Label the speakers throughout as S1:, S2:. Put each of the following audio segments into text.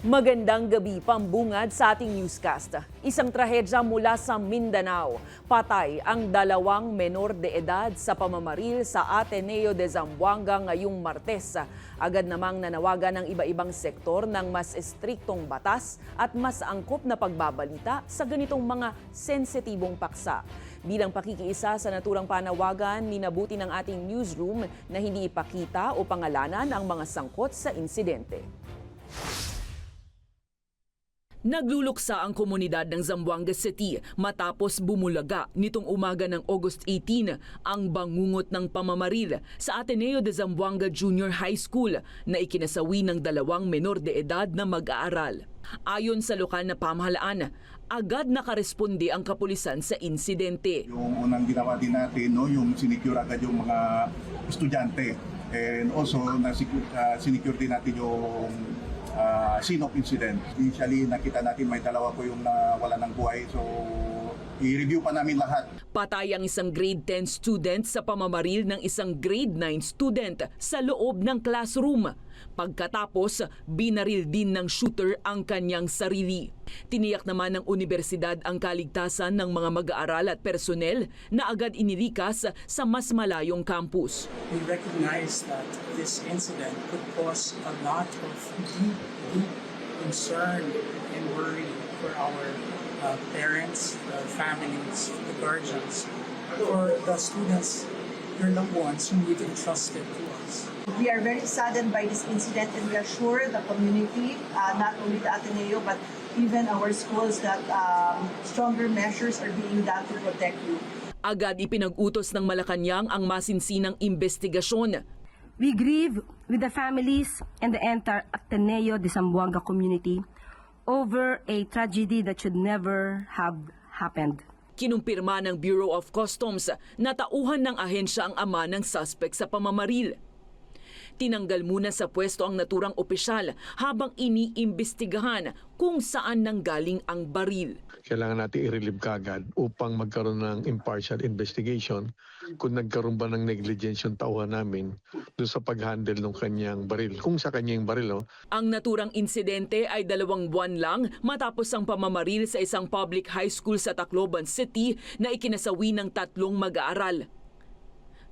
S1: Magandang gabi, pambungad sa ating newscast. Isang trahedya mula sa Mindanao. Patay ang 2 menor de edad sa pamamaril sa Ateneo de Zamboanga ngayong Martes. Agad namang nanawagan ng iba-ibang sektor ng mas estriktong batas at mas angkop na pagbabalita sa ganitong mga sensitibong paksa. Bilang pakikiisa sa naturang panawagan, minabuti ng ating newsroom na hindi ipakita o pangalanan ang mga sangkot sa insidente. Nagluluksa ang komunidad ng Zamboanga City matapos bumulaga nitong umaga ng August 18 ang bangungot ng pamamaril sa Ateneo de Zamboanga Junior High School na ikinasawi ng 2 menor de edad na mag-aaral. Ayon sa lokal na pamahalaan, agad nakaresponde ang kapulisan sa insidente.
S2: Yung unang ginawa din natin, yung sinecure agad yung mga estudyante. And also, sinecure din natin yung scene of incident. Initially, nakita natin may 2 po yung nawala ng buhay. So, i-review pa namin lahat.
S1: Patay ang isang grade 10 student sa pamamaril ng isang grade 9 student sa loob ng classroom. Pagkatapos, binaril din ng shooter ang kanyang sarili. Tiniyak naman ng universidad ang kaligtasan ng mga mag-aaral at personel na agad inilikas sa mas malayong campus.
S3: We recognize that this incident could cause a lot of deep concern and worry for our parents, the families, the guardians, for the students, their loved ones whom we've entrusted to us.
S4: We are very saddened by this incident and we are sure the community, not only the Ateneo but even our schools, that stronger measures are being done to protect you.
S1: Agad ipinag-utos ng Malacanang ang masinsinang investigasyon.
S5: We grieve with the families and the entire Ateneo de Zamboanga community over a tragedy that should never have happened.
S1: Kinumpirma ng Bureau of Customs na tauhan ng ahensya ang ama ng suspect sa pamamaril. Tinanggal muna sa pwesto ang naturang opisyal habang iniimbestigahan kung saan nanggaling ang baril.
S6: Kailangan natin i-relieve kagad upang magkaroon ng impartial investigation kung nagkaroon ba ng negligence yung tauhan namin doon sa pag-handle ng kanyang baril. Kung sa kanyang baril.
S1: Ang naturang insidente ay 2 buwan lang matapos ang pamamaril sa isang public high school sa Tacloban City na ikinasawi ng 3 mag-aaral.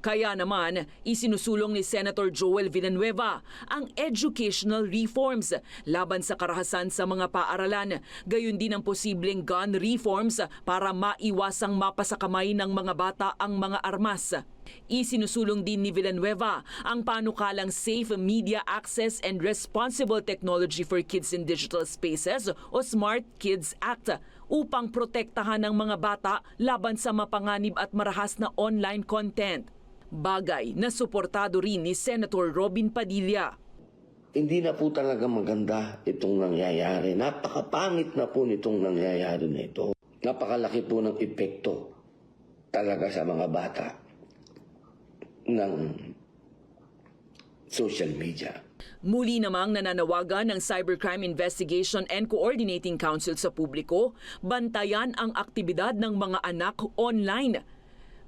S1: Kaya naman, isinusulong ni Senator Joel Villanueva ang educational reforms laban sa karahasan sa mga paaralan, gayon din ang posibleng gun reforms para maiwasang mapasakamay ng mga bata ang mga armas. Isinusulong din ni Villanueva ang panukalang Safe Media Access and Responsible Technology for Kids in Digital Spaces o Smart Kids Act upang protektahan ng mga bata laban sa mapanganib at marahas na online content. Bagay na suportado rin ni Senator Robin Padilla.
S7: Hindi na po talaga maganda itong nangyayari. Napakapangit na po nitong nangyayari na ito. Napakalaki po ng epekto talaga sa mga bata ng social media.
S1: Muli namang nananawagan ng Cybercrime Investigation and Coordinating Council sa publiko, bantayan ang aktibidad ng mga anak online.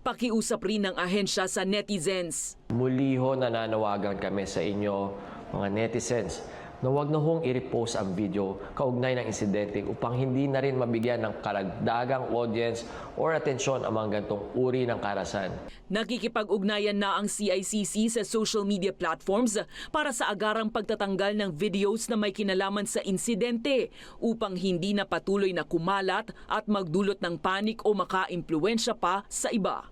S1: Pakiusap rin ng ahensya sa netizens.
S8: Muli ho nananawagan kami sa inyo, mga netizens, na huwag na hong i-repost ang video kaugnay ng insidente upang hindi na rin mabigyan ng karagdagang audience or atensyon ang mga gantong uri ng karahasan.
S1: Nakikipag-ugnayan na ang CICC sa social media platforms para sa agarang pagtatanggal ng videos na may kinalaman sa insidente upang hindi na patuloy na kumalat at magdulot ng panik o maka-impluwensya pa sa iba.